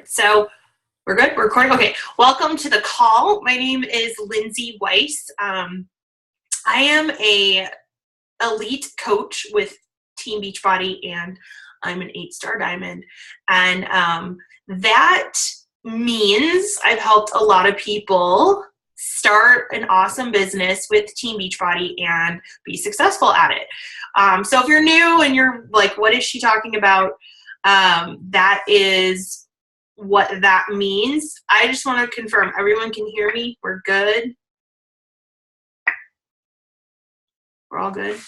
So we're good. We're recording. Okay. Welcome to the call. My name is Lindsay Weiss. I am a elite coach with Team Beachbody, and I'm an 8-star diamond. And that means I've helped a lot of people start an awesome business with Team Beachbody and be successful at it. So if you're new and you're like, what is she talking about? That is what that means. I just want to confirm everyone can hear me. We're good. We're all good.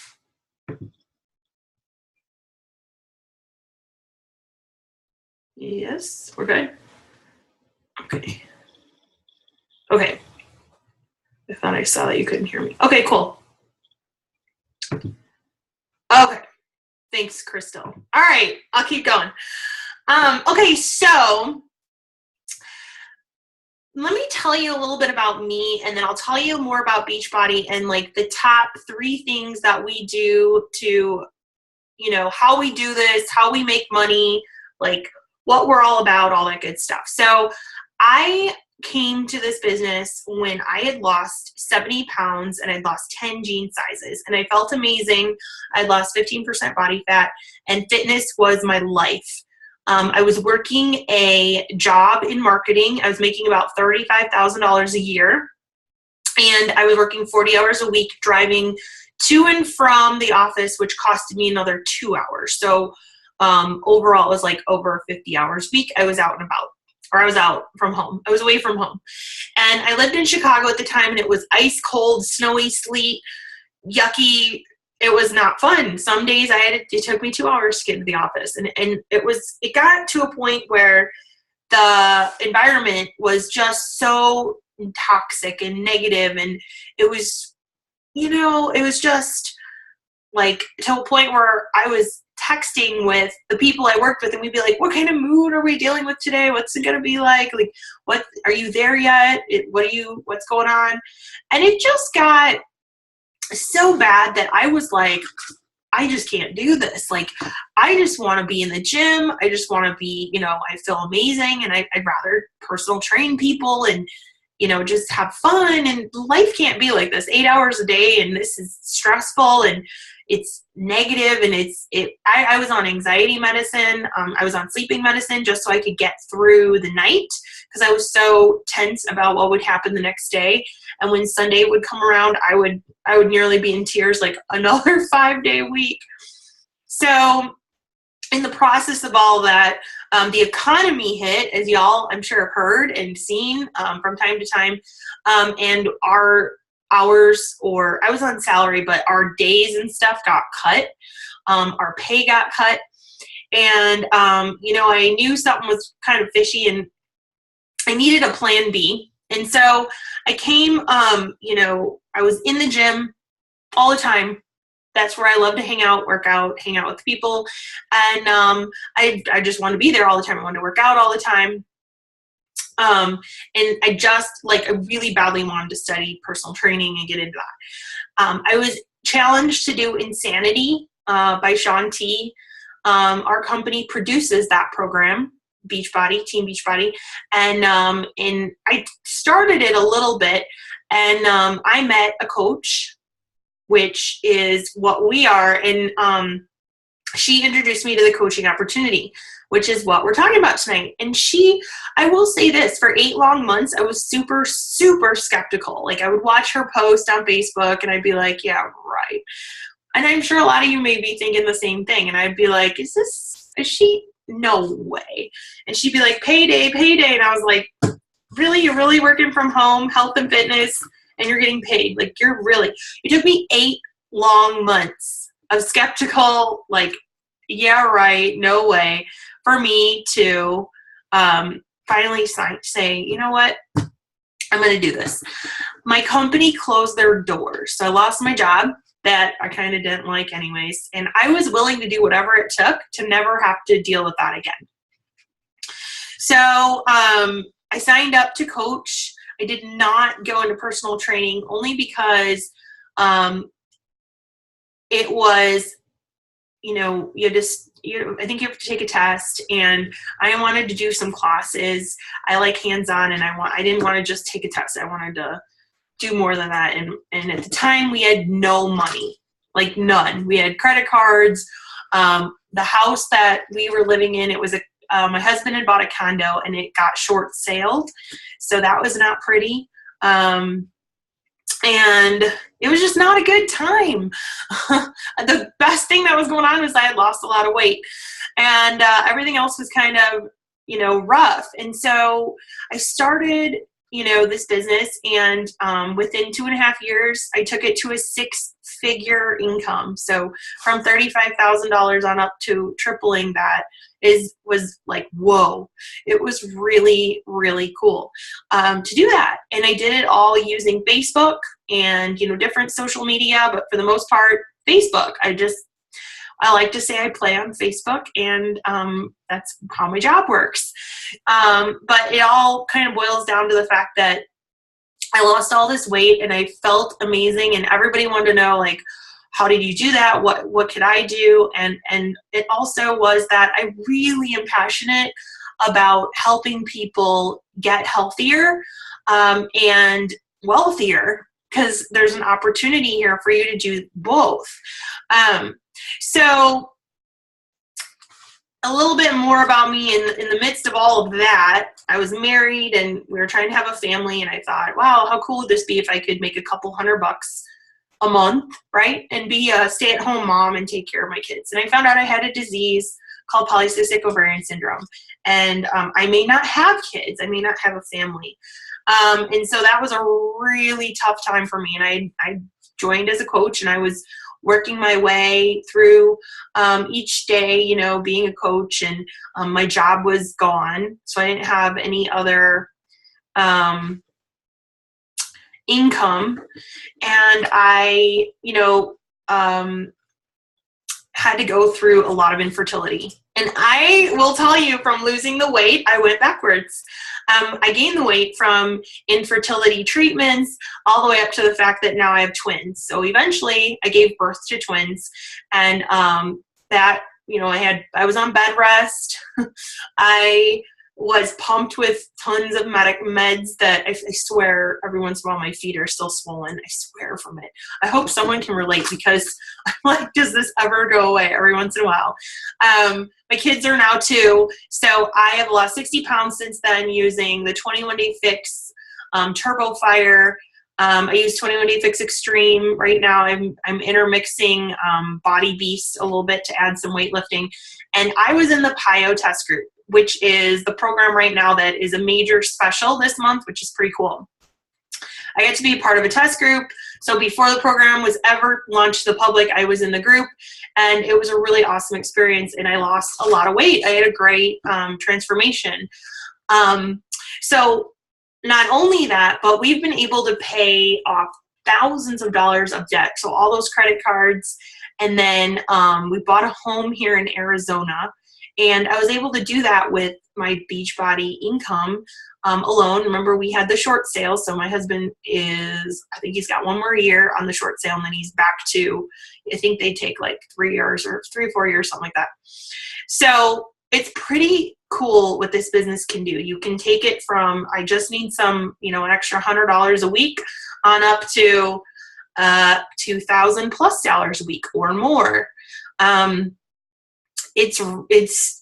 Yes, we're good. Okay. Okay. I thought I saw that you couldn't hear me. Okay, cool. Okay. Thanks, Crystal. All right, I'll keep going. Okay, so let me tell you a little bit about me, and then I'll tell you more about Beachbody and like the top 3 things that we do to, you know, how we do this, how we make money, like what we're all about, all that good stuff. So I came to this business when I had lost 70 pounds and I'd lost 10 jean sizes, and I felt amazing. I'd lost 15% body fat, and fitness was my life. I was working a job in marketing. I was making about $35,000 a year, and I was working 40 hours a week driving to and from the office, which costed me another 2 hours. So overall, it was like over 50 hours a week. I was out and about, or I was out from home. I was away from home. And I lived in Chicago at the time, and it was ice cold, snowy, sleet, yucky. It was not fun. Some days it took me 2 hours to get to the office. And it got to a point where the environment was just so toxic and negative. And it was, it was just like to a point where I was texting with the people I worked with, and we'd be like, what kind of mood are we dealing with today? What's it going to be like? Like, what, are you there yet? What's going on? And it just got so bad that I was like, I just can't do this. Like, I just want to be in the gym. I just want to be, I feel amazing, and I'd rather personal train people and, just have fun. And life can't be like this 8 hours a day. And this is stressful, and it's negative. And I was on anxiety medicine. I was on sleeping medicine just so I could get through the night, because I was so tense about what would happen the next day. And when Sunday would come around, I would nearly be in tears, like another 5-day week. So in the process of all that, the economy hit, as y'all I'm sure have heard and seen from time to time, and our hours, or I was on salary, but our days and stuff got cut. Our pay got cut. And, I knew something was kind of fishy, and I needed a plan B. And so I came, I was in the gym all the time. That's where I love to hang out, work out, hang out with people. And I just wanted to be there all the time. I wanted to work out all the time. And I really badly wanted to study personal training and get into that. I was challenged to do Insanity by Shaun T. Our company produces that program, Beachbody, Team Beachbody. And I started it a little bit, and I met a coach, which is what we are. And she introduced me to the coaching opportunity, which is what we're talking about tonight. And I will say this, for 8 long months, I was super, super skeptical. Like, I would watch her post on Facebook, and I'd be like, yeah, right. And I'm sure a lot of you may be thinking the same thing. And I'd be like, is she? No way. And she'd be like, payday, payday. And I was like, really? You're really working from home, health and fitness, and you're getting paid? Like, it took me 8 long months of skeptical, like, yeah, right, no way, for me to finally say, you know what, I'm going to do this. My company closed their doors. So I lost my job that I kind of didn't like anyways. And I was willing to do whatever it took to never have to deal with that again. So I signed up to coach. I did not go into personal training, only because it was I think you have to take a test, and I wanted to do some classes. I like hands-on, and I didn't want to just take a test. I wanted to do more than that. And at the time we had no money, like none. We had credit cards. The house that we were living in, it was my husband had bought a condo and it got short saled. So that was not pretty. And it was just not a good time. The best thing that was going on was I had lost a lot of weight, and everything else was kind of, rough. And so I started, this business, and within 2.5 years, I took it to a 6-figure income. So from $35,000 on up to tripling that was like, whoa. It was really, really cool to do that. And I did it all using Facebook and, different social media, but for the most part, Facebook. I like to say I play on Facebook, and that's how my job works. But it all kind of boils down to the fact that I lost all this weight and I felt amazing, and everybody wanted to know, like, how did you do that? What could I do? And it also was that I really am passionate about helping people get healthier and wealthier, because there's an opportunity here for you to do both. So a little bit more about me in the midst of all of that. I was married and we were trying to have a family, and I thought, wow, how cool would this be if I could make a couple $100 a month, right? And be a stay-at-home mom and take care of my kids. And I found out I had a disease called polycystic ovarian syndrome. And I may not have kids. I may not have a family. And so that was a really tough time for me. And I joined as a coach, and I was working my way through each day, being a coach, and my job was gone. So I didn't have any other income. And I, had to go through a lot of infertility. And I will tell you, from losing the weight, I went backwards. I gained the weight from infertility treatments all the way up to the fact that now I have twins. So eventually I gave birth to twins, and that, I was on bed rest. I was pumped with tons of meds that I swear every once in a while my feet are still swollen. I swear from it. I hope someone can relate, because I'm like, does this ever go away? Every once in a while. My kids are now 2, so I have lost 60 pounds since then using the 21-Day Fix Turbo Fire. I use 21-Day Fix Extreme. Right now I'm intermixing Body Beast a little bit to add some weightlifting. And I was in the PIO test group, which is the program right now that is a major special this month, which is pretty cool. I get to be a part of a test group. So before the program was ever launched to the public, I was in the group, and it was a really awesome experience, and I lost a lot of weight. I had a great transformation. So not only that, but we've been able to pay off thousands of dollars of debt. So all those credit cards, and then we bought a home here in Arizona. And I was able to do that with my Beachbody income alone. Remember, we had the short sale. So my husband I think he's got 1 more year on the short sale, and then he's back to, I think they take like 3 years or 3 or 4 years, something like that. So it's pretty cool what this business can do. You can take it from, I just need some, an extra $100 a week on up to $2,000+ a week or more. It's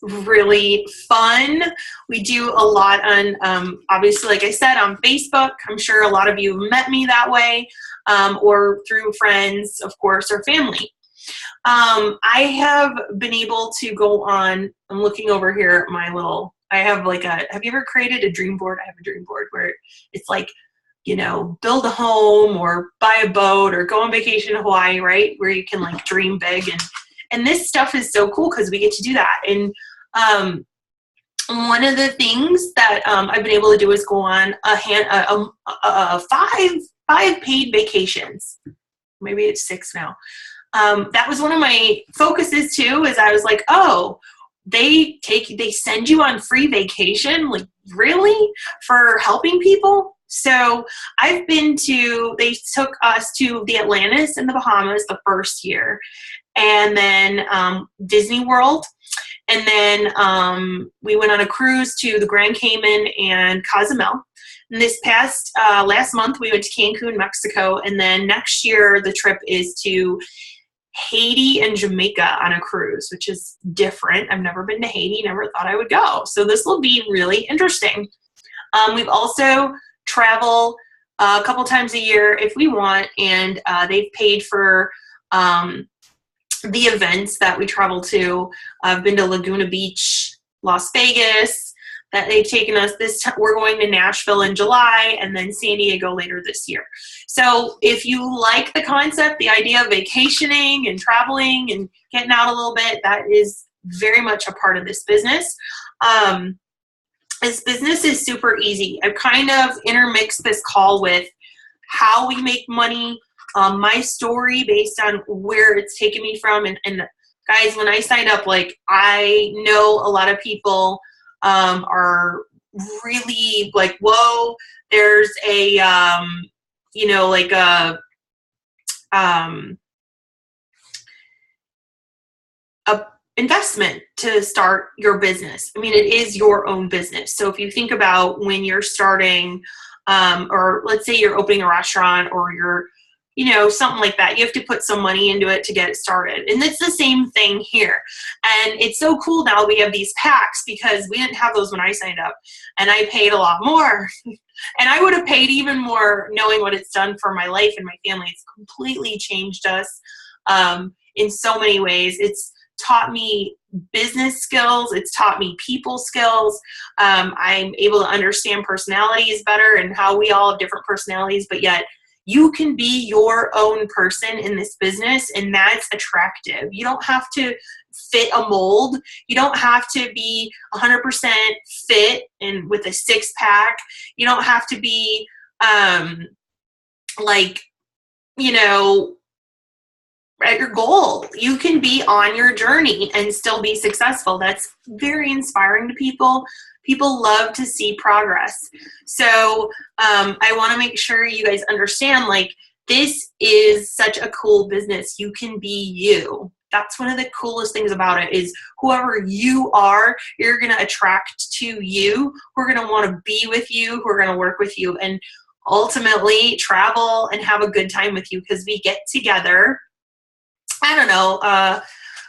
really fun. We do a lot on, obviously, like I said, on Facebook. I'm sure a lot of you have met me that way, or through friends, of course, or family. I have been able to go on, I'm looking over here at my little, have you ever created a dream board? I have a dream board where it's like, build a home or buy a boat or go on vacation to Hawaii, right? Where you can like dream big. And this stuff is so cool because we get to do that. And one of the things that I've been able to do is go on five paid vacations. Maybe it's 6 now. That was one of my focuses too, is I was like, oh, they send you on free vacation? Like, really? For helping people? So they took us to the Atlantis in the Bahamas the first year, and then Disney World. And then we went on a cruise to the Grand Cayman and Cozumel. And this past last month, we went to Cancun, Mexico. And then next year, the trip is to Haiti and Jamaica on a cruise, which is different. I've never been to Haiti, never thought I would go. So this will be really interesting. We've also traveled a couple times a year if we want, and they've paid for the events that we travel to. I've been to Laguna Beach, Las Vegas, that they've taken us. We're going to Nashville in July, and then San Diego later this year. So if you like the concept, the idea of vacationing and traveling and getting out a little bit, that is very much a part of this business. This business is super easy. I've kind of intermixed this call with how we make money, my story based on where it's taken me from. And guys, when I signed up, like, I know a lot of people are really like, whoa, there's a, like a investment to start your business. I mean, it is your own business. So if you think about when you're starting, or let's say you're opening a restaurant, or you're, something like that, you have to put some money into it to get it started. And it's the same thing here. And it's so cool now we have these packs, because we didn't have those when I signed up, and I paid a lot more. And I would have paid even more knowing what it's done for my life and my family. It's completely changed us in so many ways. It's taught me business skills. It's taught me people skills. I'm able to understand personalities better and how we all have different personalities, but yet you can be your own person in this business, and that's attractive. You don't have to fit a mold. You don't have to be 100% fit and with a six pack. You don't have to be at your goal. You can be on your journey and still be successful. That's very inspiring to people. People love to see progress. So I want to make sure you guys understand, like, this is such a cool business. You can be you. That's one of the coolest things about it, is whoever you are, you're going to attract to you. We're going to want to be with you. We're going to work with you, and ultimately travel and have a good time with you, because we get together. I don't know.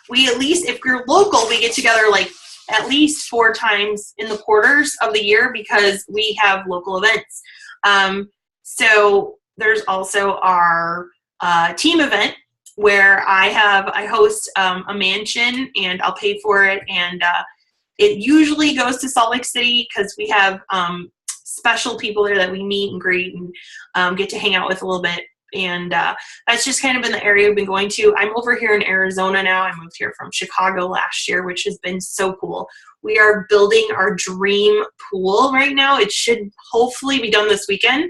We at least, if you're local, we get together like at least 4 times in the quarters of the year, because we have local events. So there's also our team event, where I host a mansion, and I'll pay for it. And it usually goes to Salt Lake City, because we have special people there that we meet and greet and get to hang out with a little bit. And that's just kind of been the area we've been going to. I'm over here in Arizona now. I moved here from Chicago last year, which has been so cool. We are building our dream pool right now. It should hopefully be done this weekend.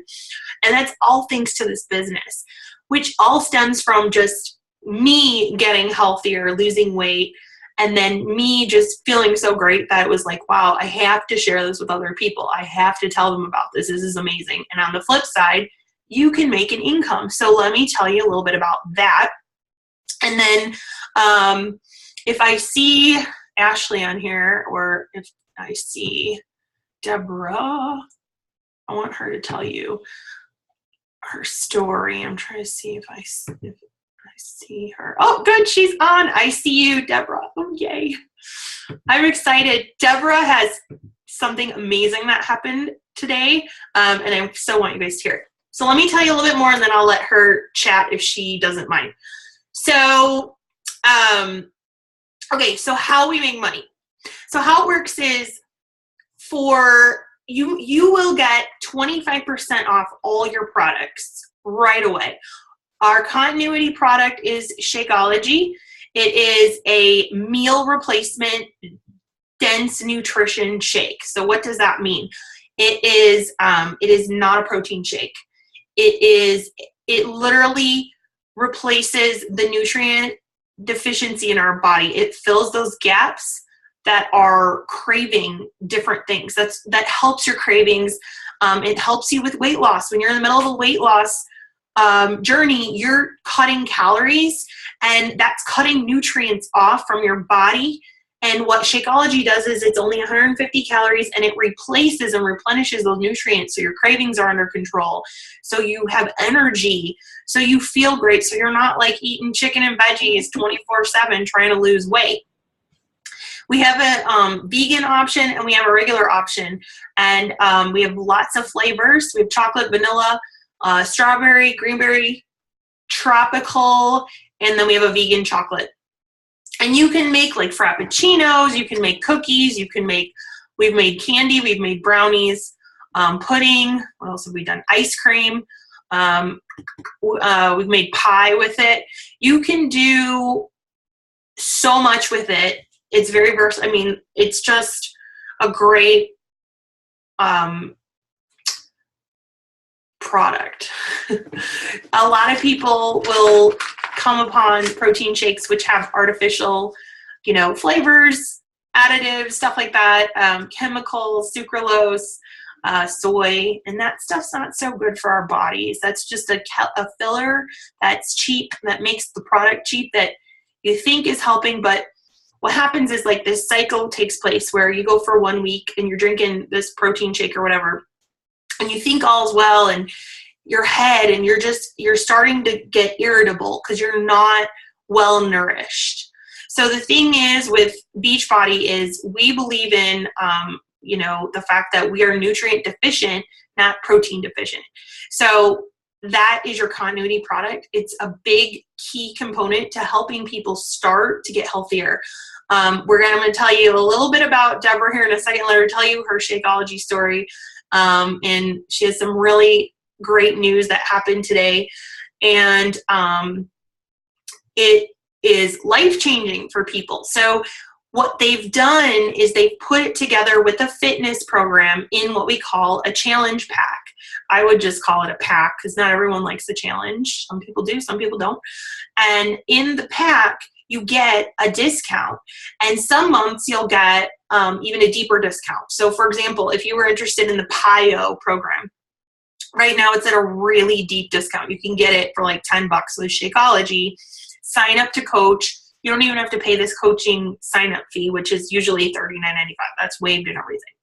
And that's all thanks to this business, which all stems from just me getting healthier, losing weight, and then me just feeling so great that it was like, wow, I have to share this with other people. I have to tell them about this. This is amazing. And on the flip side, you can make an income. So let me tell you a little bit about that. And then if I see Ashley on here, or if I see Deborah, I want her to tell you her story. I'm trying to see if I see her. Oh, good. She's on. I see you, Deborah. Oh, yay. I'm excited. Deborah has something amazing that happened today, and I so want you guys to hear it. So let me tell you a little bit more, and then I'll let her chat if she doesn't mind. So, okay, so how we make money. So how it works is, for you will get 25% off all your products right away. Our continuity product is Shakeology. It is a meal replacement dense nutrition shake. So what does that mean? It is not a protein shake. It literally replaces the nutrient deficiency in our body. It fills those gaps that are craving different things. That helps your cravings It helps you with weight loss. When you're in the middle of a weight loss journey, you're cutting calories, and that's cutting nutrients off from your body. And what Shakeology does is it's only 150 calories, and it replaces and replenishes those nutrients, so your cravings are under control, so you have energy, so you feel great, so you're not like eating chicken and veggies 24/7 trying to lose weight. We have a vegan option, and we have a regular option, and we have lots of flavors. We have chocolate, vanilla, strawberry, greenberry, tropical, and then we have a vegan chocolate. And you can make like frappuccinos, you can make cookies, we've made candy, we've made brownies, pudding, what else have we done? Ice cream, we've made pie with it. You can do so much with it. It's very versatile. I mean, it's just a great product. A lot of people will come upon protein shakes which have artificial, flavors, additives, stuff like that, chemicals, sucralose, soy, and that stuff's not so good for our bodies. That's just a filler that's cheap, that makes the product cheap, that you think is helping, but what happens is like this cycle takes place where you go for 1 week and you're drinking this protein shake or whatever, and you think all's well, and your head, and you're starting to get irritable because you're not well nourished. So the thing is with Beachbody is we believe in, the fact that we are nutrient deficient, not protein deficient. So that is your continuity product. It's a big key component to helping people start to get healthier. I'm going to tell you a little bit about Deborah here in a second. Let her tell you her Shakeology story. And she has some really great news that happened today. And it is life-changing for people. So what they've done is they've put it together with a fitness program in what we call a challenge pack. I would just call it a pack because not everyone likes the challenge. Some people do, some people don't. And in the pack, you get a discount. And some months you'll get even a deeper discount. So for example, if you were interested in the PIO program, right now it's at a really deep discount. You can get it for like $10 with Shakeology. Sign up to coach. You don't even have to pay this coaching sign-up fee, which is usually $39.95. That's waived and everything.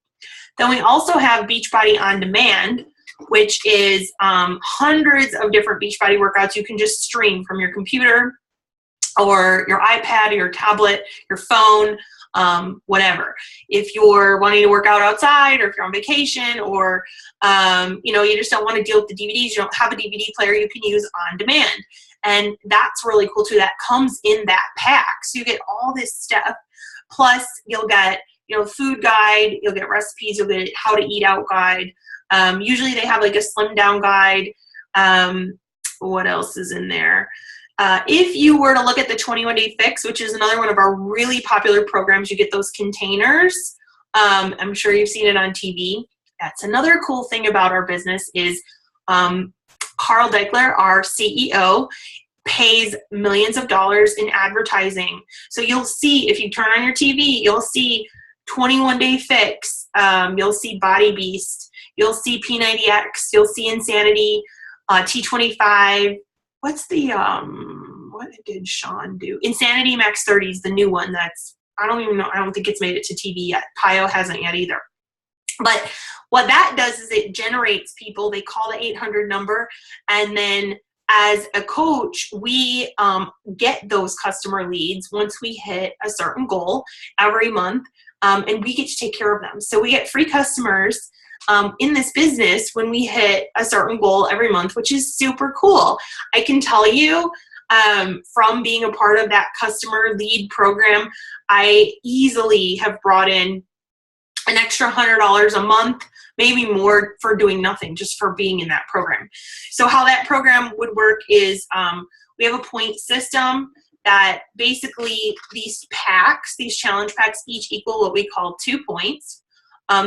Then we also have Beachbody On Demand, which is hundreds of different Beachbody workouts you can just stream from your computer or your iPad or your tablet, your phone, whatever. If you're wanting to work out outside, or if you're on vacation, or you just don't want to deal with the DVDs, you don't have a DVD player, you can use On Demand. And that's really cool too. That comes in that pack. So you get all this stuff. Plus you'll get, food guide, you'll get recipes, you'll get how to eat out guide. Usually they have like a slim down guide. What else is in there? If you were to look at the 21-day fix, which is another one of our really popular programs, you get those containers. I'm sure you've seen it on TV. That's another cool thing about our business is, Carl Deichler, our CEO, pays millions of dollars in advertising. So you'll see, if you turn on your TV, you'll see 21-day fix, you'll see Body Beast, you'll see P90X, you'll see Insanity, T25. What's the, what did Sean do? Insanity Max 30 is the new one. I don't even know. I don't think it's made it to TV yet. PIO hasn't yet either. But what that does is it generates people. They call the 800 number, and then as a coach, we get those customer leads once we hit a certain goal every month, and we get to take care of them. So we get free customers in this business when we hit a certain goal every month, which is super cool. I can tell you from being a part of that customer lead program, I easily have brought in an extra $100 a month, maybe more, for doing nothing, just for being in that program. So how that program would work is we have a point system that basically these packs, these challenge packs, each equal what we call 2 points.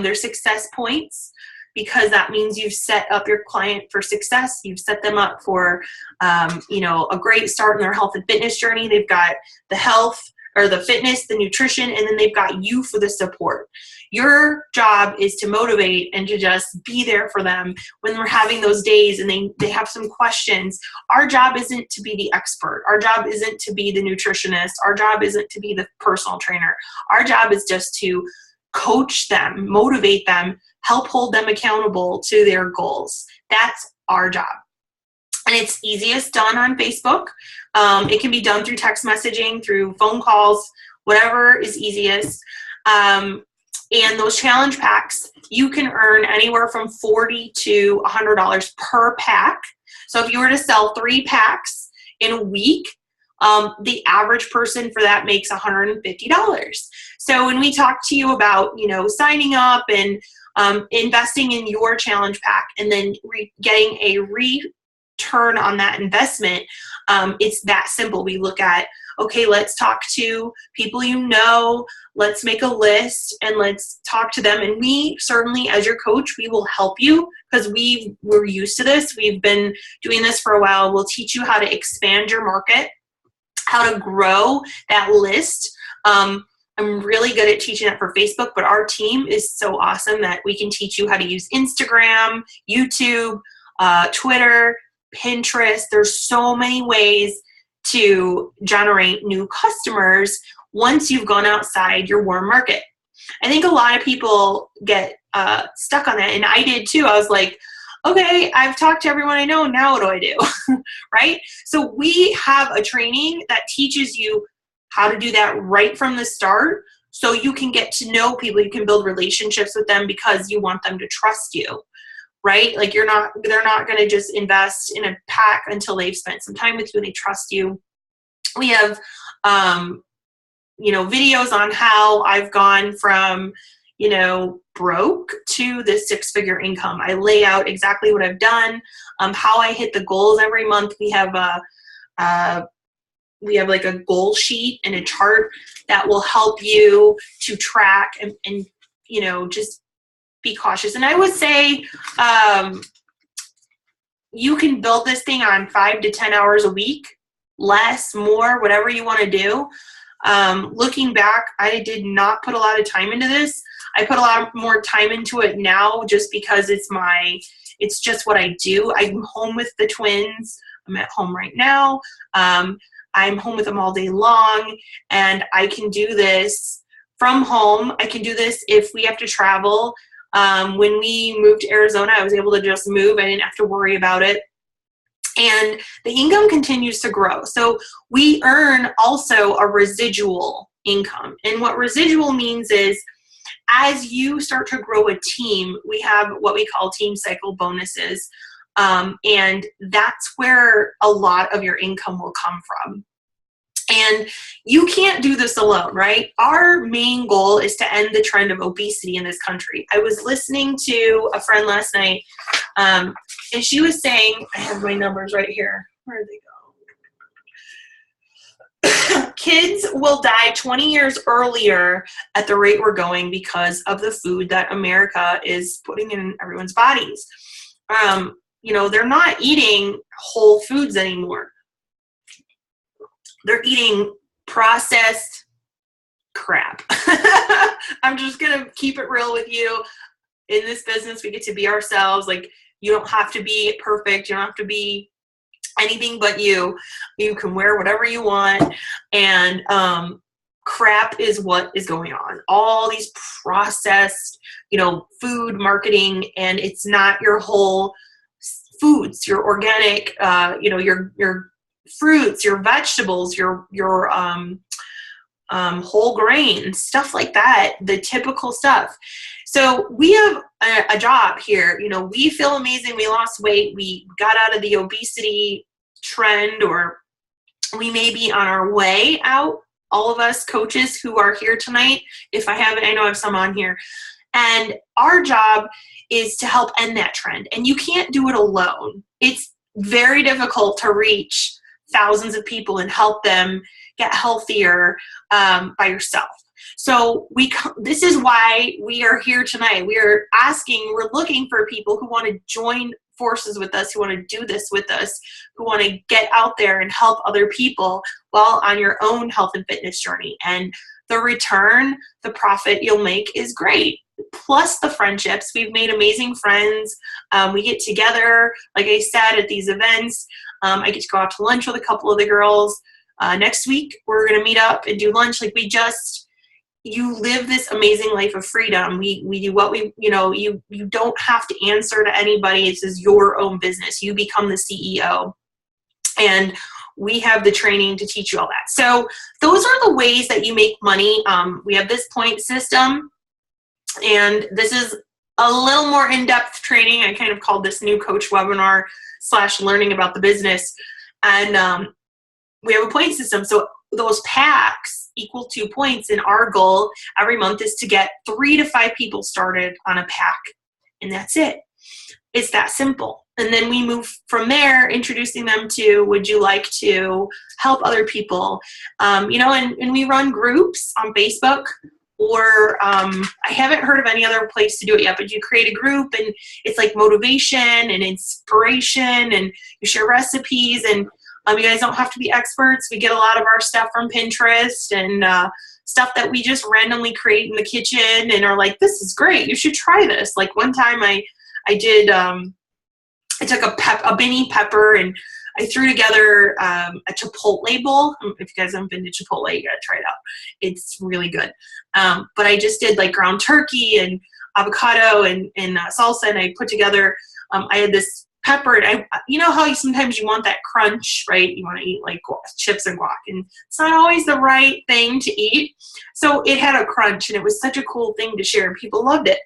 They're success points, because that means you've set up your client for success. You've set them up for, a great start in their health and fitness journey. They've got the health, or the fitness, the nutrition, and then they've got you for the support. Your job is to motivate and to just be there for them when we're having those days and they have some questions. Our job isn't to be the expert. Our job isn't to be the nutritionist. Our job isn't to be the personal trainer. Our job is just to coach them, motivate them, help hold them accountable to their goals. That's our job. And it's easiest done on Facebook. It can be done through text messaging, through phone calls, whatever is easiest. And those challenge packs, you can earn anywhere from $40 to $100 per pack. So if you were to sell 3 packs in a week, the average person for that makes $150. So when we talk to you about, signing up and investing in your challenge pack and then getting a return on that investment, it's that simple. We look at, okay, let's talk to people let's make a list and let's talk to them. And we certainly, as your coach, we will help you because we're used to this. We've been doing this for a while. We'll teach you how to expand your market, how to grow that list. I'm really good at teaching that for Facebook, but our team is so awesome that we can teach you how to use Instagram, YouTube, Twitter, Pinterest. There's so many ways to generate new customers once you've gone outside your warm market. I think a lot of people get stuck on that, and I did too. I was like, okay, I've talked to everyone I know, now what do I do? Right? So we have a training that teaches you how to do that right from the start so you can get to know people, you can build relationships with them because you want them to trust you. Right? Like they're not going to just invest in a pack until they've spent some time with you and they trust you. We have, videos on how I've gone from, broke to the 6-figure income. I lay out exactly what I've done, how I hit the goals every month. We have like a goal sheet and a chart that will help you to track and just be cautious. And I would say you can build this thing on 5 to 10 hours a week, less, more, whatever you want to do. Looking back, I did not put a lot of time into this. I put a lot more time into it now just because it's just what I do. I'm home with the twins. I'm at home right now. I'm home with them all day long, and I can do this from home. I can do this if we have to travel. When we moved to Arizona, I was able to just move. I didn't have to worry about it. And the income continues to grow. So we earn also a residual income. And what residual means is as you start to grow a team, we have what we call team cycle bonuses. And that's where a lot of your income will come from. And you can't do this alone, right? Our main goal is to end the trend of obesity in this country. I was listening to a friend last night, and she was saying, I have my numbers right here. Where did they go? Kids will die 20 years earlier at the rate we're going because of the food that America is putting in everyone's bodies. They're not eating whole foods anymore. They're eating processed crap. I'm just going to keep it real with you. In this business, we get to be ourselves. Like, you don't have to be perfect. You don't have to be anything but you. You can wear whatever you want. And crap is what is going on. All these processed, food marketing, and it's not your whole foods, your organic, your fruits, your vegetables, your whole grains, stuff like that, the typical stuff. So we have a job here. We feel amazing. We lost weight. We got out of the obesity trend, or we may be on our way out. All of us coaches who are here tonight, I know I have some on here. And our job is to help end that trend. And you can't do it alone. It's very difficult to reach thousands of people and help them get healthier by yourself. So this is why we are here tonight. We're looking for people who want to join forces with us, who want to do this with us, who want to get out there and help other people while on your own health and fitness journey. And the return, the profit you'll make is great. Plus the friendships. We've made amazing friends. We get together, like I said, at these events. I get to go out to lunch with a couple of the girls. Next week, we're going to meet up and do lunch. Like you live this amazing life of freedom. We do what you don't have to answer to anybody. This is your own business. You become the CEO. And we have the training to teach you all that. So those are the ways that you make money. We have this point system, and this is a little more in-depth training. I kind of called this new coach webinar / learning about the business. And we have a point system. So those packs equal 2 points, and our goal every month is to get 3 to 5 people started on a pack. And that's it. It's that simple. And then we move from there, introducing them to, would you like to help other people? And we run groups on Facebook, or I haven't heard of any other place to do it yet, but you create a group and it's like motivation and inspiration, and you share recipes, and you guys don't have to be experts. We get a lot of our stuff from Pinterest and stuff that we just randomly create in the kitchen and are like, this is great. You should try this. Like one time I did, I took a Benny pepper and I threw together a Chipotle bowl. If you guys haven't been to Chipotle, you gotta try it out. It's really good. But I just did like ground turkey and avocado and salsa, and I put together, I had this pepper, and you know how sometimes you want that crunch, right? You want to eat like chips and guac, and it's not always the right thing to eat. So it had a crunch, and it was such a cool thing to share, and people loved it.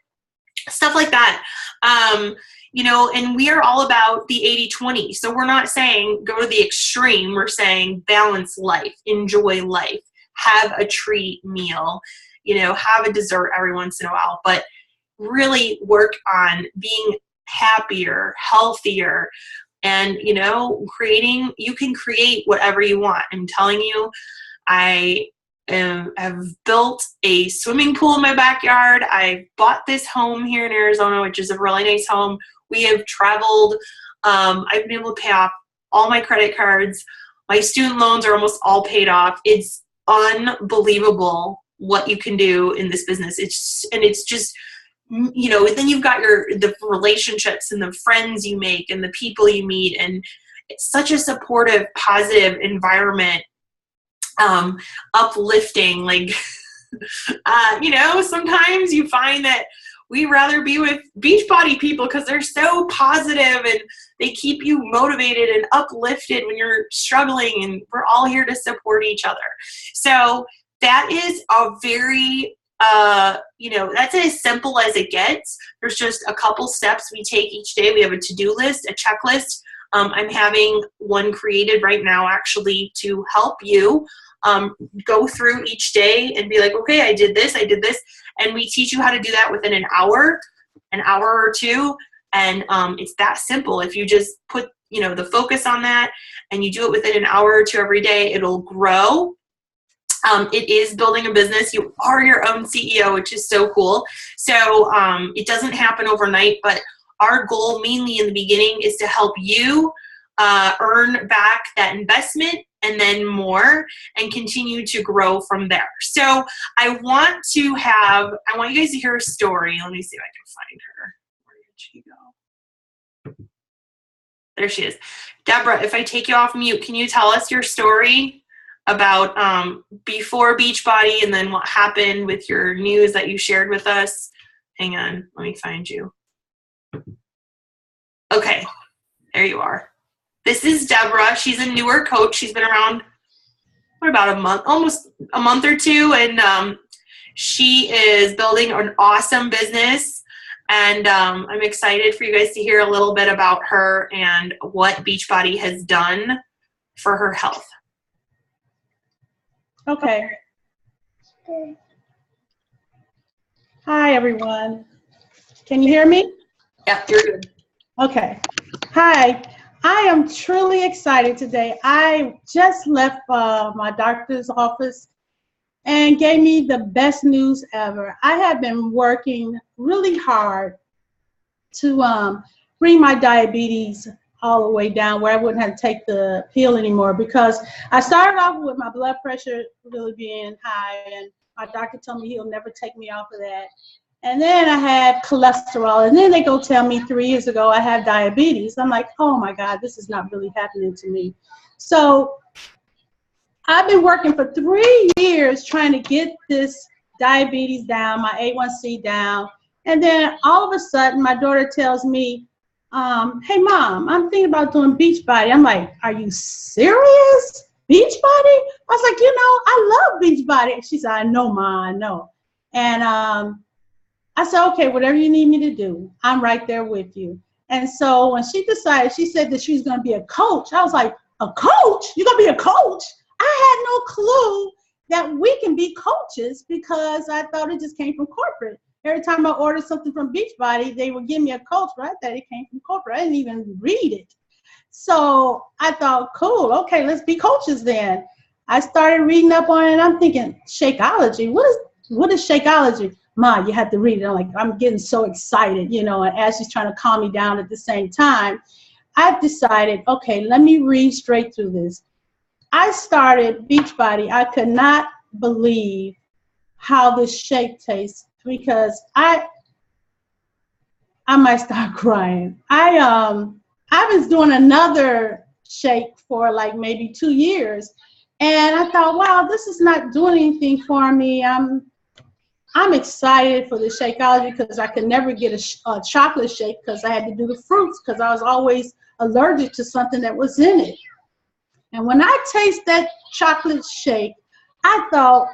Stuff like that. And we are all about the 80-20. So we're not saying go to the extreme. We're saying balance life, enjoy life, have a treat meal, have a dessert every once in a while, but really work on being happier, healthier, and, you can create whatever you want. I'm telling you, I have built a swimming pool in my backyard. I bought this home here in Arizona, which is a really nice home. We have traveled. I've been able to pay off all my credit cards. My student loans are almost all paid off. It's unbelievable what you can do in this business. It's just, then you've got the relationships and the friends you make and the people you meet, and it's such a supportive, positive environment, uplifting. Like, sometimes you find that we rather be with Beachbody people because they're so positive and they keep you motivated and uplifted when you're struggling, and we're all here to support each other. So that is a very, that's as simple as it gets. There's just a couple steps we take each day. We have a to-do list, a checklist. I'm having one created right now actually to help you go through each day and be like, okay, I did this. And we teach you how to do that within an hour or two. And it's that simple. If you just put, the focus on that and you do it within an hour or two every day, it'll grow. It is building a business. You are your own CEO, which is so cool. So it doesn't happen overnight, but our goal mainly in the beginning is to help you earn back that investment and then more, and continue to grow from there. So I want you guys to hear a story. Let me see if I can find her. Where did she go? There she is. Deborah, if I take you off mute, can you tell us your story about before Beachbody and then what happened with your news that you shared with us? Hang on, let me find you. Okay, there you are. This is Deborah. She's a newer coach. She's been around for about a month, almost a month or two, and she is building an awesome business. And I'm excited for you guys to hear a little bit about her and what Beachbody has done for her health. Okay. Hi, everyone. Can you hear me? Yeah, you're good. Okay. Hi. I am truly excited today. I just left my doctor's office and gave me the best news ever. I have been working really hard to bring my diabetes all the way down where I wouldn't have to take the pill anymore, because I started off with my blood pressure really being high, and my doctor told me he'll never take me off of that. And then I had cholesterol, and then they go tell me 3 years ago I have diabetes. I'm like, oh my God, this is not really happening to me. So I've been working for 3 years trying to get this diabetes down, my A1C down. And then all of a sudden, my daughter tells me, hey, Mom, I'm thinking about doing Beachbody. I'm like, are you serious? Beachbody? I was like, I love Beachbody. She said, I know, Ma, I know. And I said, okay, whatever you need me to do, I'm right there with you. And so when she decided, she said that she was going to be a coach. I was like, a coach? You're going to be a coach? I had no clue that we can be coaches, because I thought it just came from corporate. Every time I ordered something from Beachbody, they would give me a coach, but I thought it came from corporate. I didn't even read it. So I thought, cool, okay, let's be coaches then. I started reading up on it, and I'm thinking, Shakeology? What is Shakeology? Ma, you have to read it. I'm getting so excited, and as she's trying to calm me down at the same time, I decided, okay, let me read straight through this. I started Beachbody. I could not believe how this shake tastes, because I might start crying. I was doing another shake for like maybe 2 years, and I thought, wow, this is not doing anything for me. I'm excited for the Shakeology, because I could never get a chocolate shake, because I had to do the fruits, because I was always allergic to something that was in it. And when I taste that chocolate shake, I thought,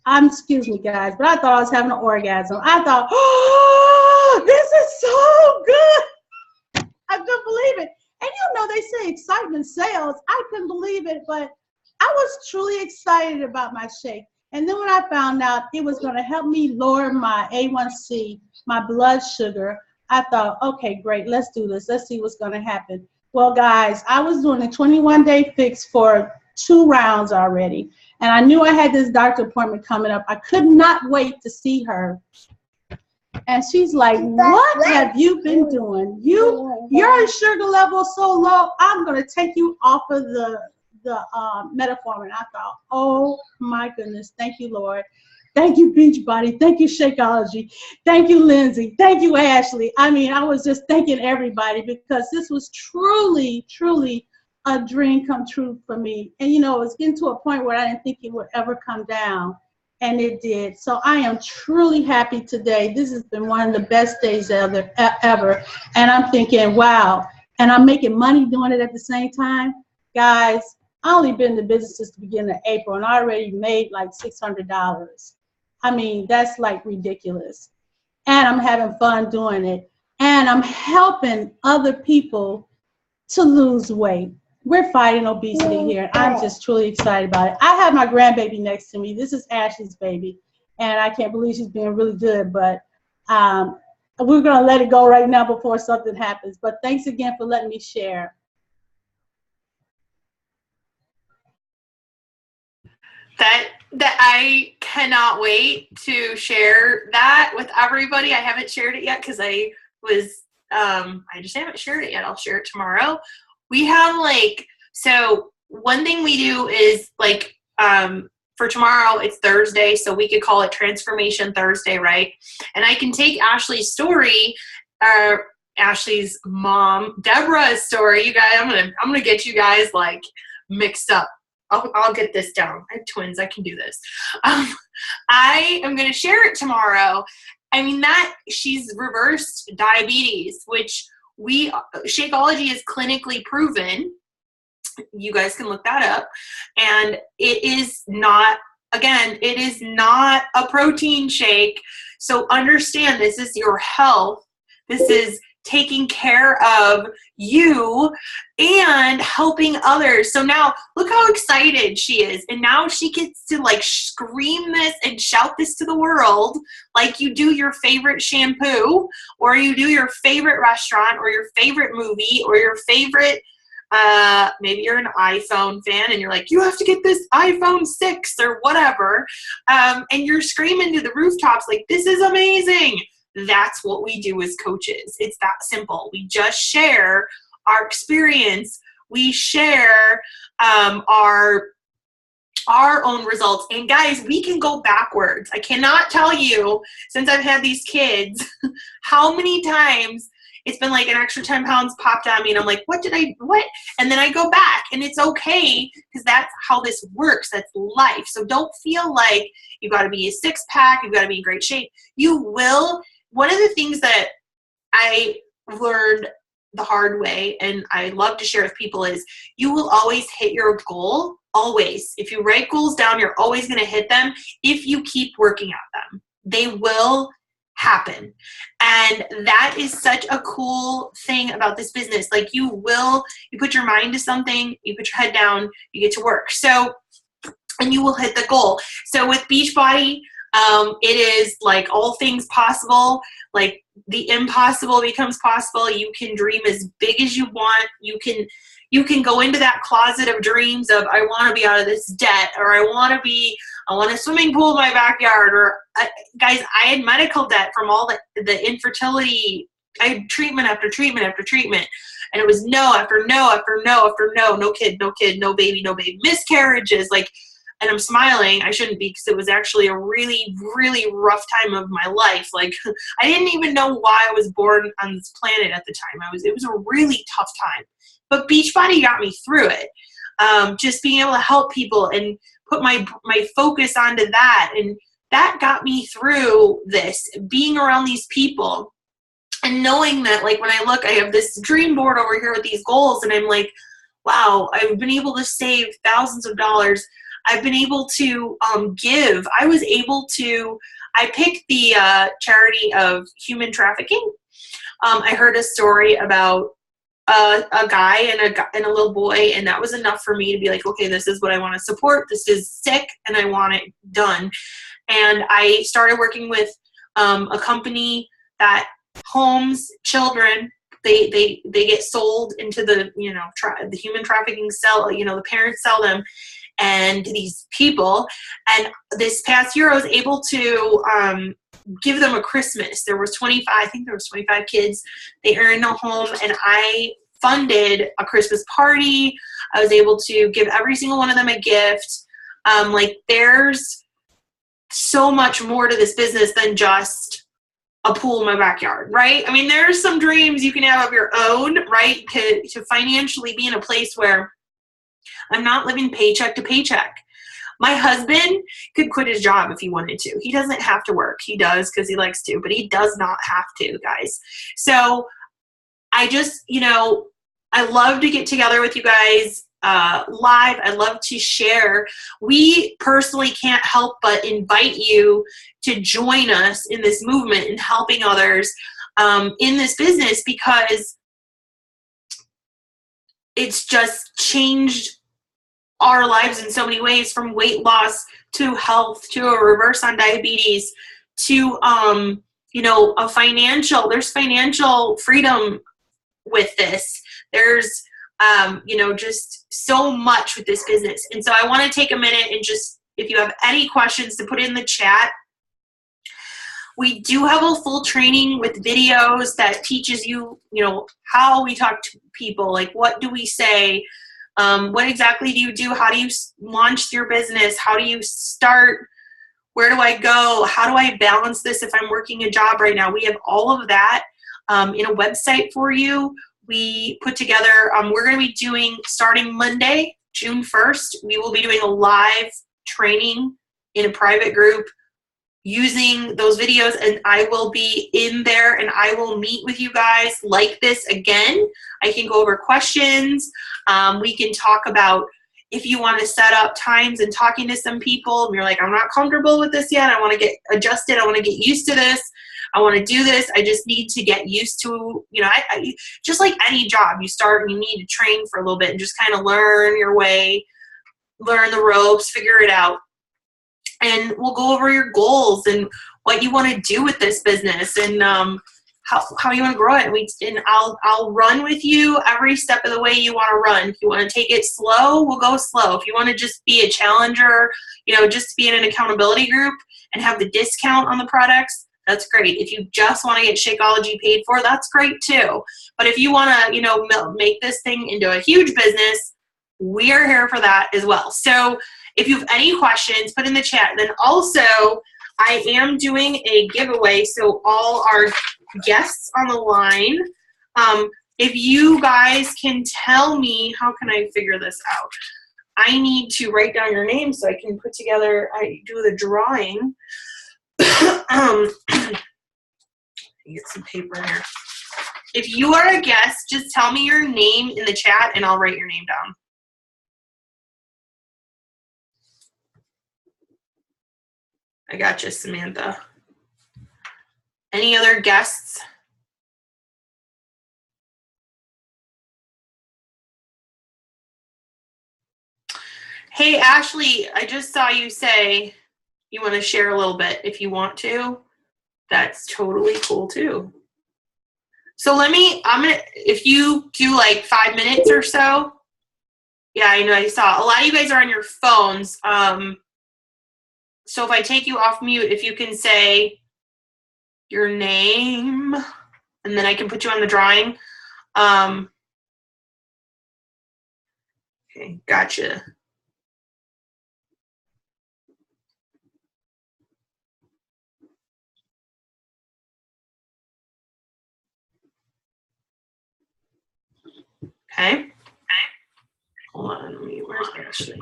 excuse me guys, but I thought I was having an orgasm. I thought, oh, this is so good. I couldn't believe it. And they say excitement sells. I couldn't believe it, but I was truly excited about my shake. And then when I found out it was going to help me lower my A1C, my blood sugar, I thought, okay, great, let's do this. Let's see what's going to happen. Well, guys, I was doing a 21-day fix for 2 rounds already, and I knew I had this doctor appointment coming up. I could not wait to see her. And she's like, what have you been doing? Your sugar level is so low, I'm going to take you off of the metformin. I thought, oh my goodness, thank you, Lord. Thank you, Beachbody. Thank you, Shakeology. Thank you, Lindsay. Thank you, Ashley. I mean, I was just thanking everybody, because this was truly, truly a dream come true for me. And, it was getting to a point where I didn't think it would ever come down, and it did. So I am truly happy today. This has been one of the best days ever. And I'm thinking, wow. And I'm making money doing it at the same time. Guys, I only been in the business since the beginning of April, and I already made like $600. I mean, that's like ridiculous. And I'm having fun doing it. And I'm helping other people to lose weight. We're fighting obesity here. I'm just truly excited about it. I have my grandbaby next to me. This is Ashley's baby. And I can't believe she's being really good. But we're going to let it go right now before something happens. But thanks again for letting me share. That I cannot wait to share that with everybody. I haven't shared it yet, because I just haven't shared it yet. I'll share it tomorrow. We have so one thing we do is for tomorrow, it's Thursday, so we could call it Transformation Thursday, right? And I can take Ashley's story, Ashley's mom, Deborah's story. You guys, I'm gonna get you guys mixed up. I'll get this down. I have twins. I can do this. I am going to share it tomorrow. I mean, she's reversed diabetes, which Shakeology is clinically proven. You guys can look that up. And it is not a protein shake. So understand, this is your health. This is taking care of you and helping others. So now look how excited she is. And now she gets to scream this and shout this to the world, like you do your favorite shampoo, or you do your favorite restaurant, or your favorite movie, or your favorite, maybe you're an iPhone fan and you're like, you have to get this iPhone 6 or whatever. And you're screaming to the rooftops, like, this is amazing. That's what we do as coaches. It's that simple. We just share our experience. We share our own results. And guys, we can go backwards. I cannot tell you, since I've had these kids, how many times it's been like an extra 10 pounds popped on me and I'm like, what? And then I go back, and it's okay, because that's how this works. That's life. So don't feel like you've got to be a six pack. You've got to be in great shape. You will. One of the things that I learned the hard way, and I love to share with people, is you will always hit your goal. Always. If you write goals down, you're always going to hit them if you keep working at them. They will happen. And that is such a cool thing about this business. Like, you put your mind to something, you put your head down, you get to work. So, and you will hit the goal. So with Beachbody, it is like all things possible. Like, the impossible becomes possible. You can dream as big as you want. You can go into that closet of dreams of, I want to be out of this debt, or I want a swimming pool in my backyard, or guys, I had medical debt from all the infertility. I had treatment after treatment after treatment, and it was no after no after no after no, no kid, no baby, miscarriages. Like, and I'm smiling. I shouldn't be, because it was actually a really, really rough time of my life. Like, I didn't even know why I was born on this planet at the time. It was a really tough time. But Beachbody got me through it. Just being able to help people and put my focus onto that. And that got me through this, being around these people and knowing that, like, when I look, I have this dream board over here with these goals, and I'm like, wow, I've been able to save thousands of dollars. I've been able to give. I picked the charity of human trafficking. I heard a story about a guy and a little boy, and that was enough for me to be like, okay, this is what I want to support. This is sick, and I want it done. And I started working with a company that homes children. They get sold into the the human trafficking cell. The parents sell them, and these people. And this past year, I was able to give them a Christmas. There was 25 kids. They earned a home, and I funded a Christmas party. I was able to give every single one of them a gift. There's so much more to this business than just a pool in my backyard, right? I mean, there's some dreams you can have of your own, right? To financially be in a place where I'm not living paycheck to paycheck. My husband could quit his job if he wanted to. He doesn't have to work. He does because he likes to, but he does not have to, guys. So I just, I love to get together with you guys live. I love to share. We personally can't help but invite you to join us in this movement and helping others in this business, because it's just changed our lives in so many ways, from weight loss to health to a reverse on diabetes to there's financial freedom with this. There's just so much with this business. And so I want to take a minute and just, if you have any questions, to put in the chat. We do have a full training with videos that teaches you, how we talk to people, like, what do we say? What exactly do you do? How do you launch your business? How do you start? Where do I go? How do I balance this if I'm working a job right now? We have all of that in a website for you. We put together, we're going to be doing, starting Monday, June 1st, we will be doing a live training in a private group using those videos, and I will be in there, and I will meet with you guys like this again. I can go over questions. We can talk about if you want to set up times and talking to some people, and you're like, I'm not comfortable with this yet. I want to get adjusted. I want to get used to this. I want to do this. I just need to get used to, I just like any job, you start and you need to train for a little bit and just kind of learn your way, learn the ropes, figure it out. And we'll go over your goals and what you want to do with this business, and how you want to grow it. And I'll run with you every step of the way you want to run. If you want to take it slow, we'll go slow. If you want to just be a challenger, just be in an accountability group and have the discount on the products, that's great. If you just want to get Shakeology paid for, that's great too. But if you want to, you know, make this thing into a huge business, we are here for that as well. So if you have any questions, put in the chat. Then also, I am doing a giveaway, so all our guests on the line, if you guys can tell me, how can I figure this out? I need to write down your name so I can put together, I do the drawing. Get some paper here. If you are a guest, just tell me your name in the chat and I'll write your name down. I got you, Samantha. Any other guests? Hey, Ashley, I just saw you say you want to share a little bit. If you want to, that's totally cool too. So if you do like 5 minutes or so. Yeah, I know, I saw. A lot of you guys are on your phones. So if I take you off mute, if you can say your name, and then I can put you on the drawing. Okay, gotcha. Okay. Hold on. Where's Ashley?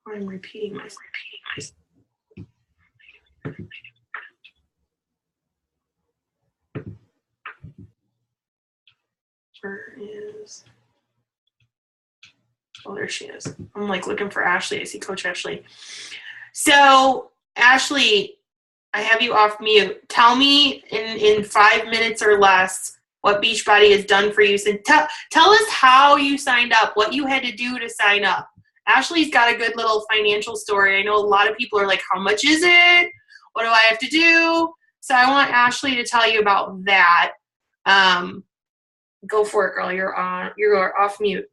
I'm repeating myself. Where is? Oh, there she is. I'm like looking for Ashley. I see Coach Ashley. So, Ashley, I have you off mute. Tell me in 5 minutes or less what Beachbody has done for you. So tell us how you signed up, what you had to do to sign up. Ashley's got a good little financial story. I know a lot of people are like, how much is it? What do I have to do? So I want Ashley to tell you about that. Go for it, girl. You're off mute.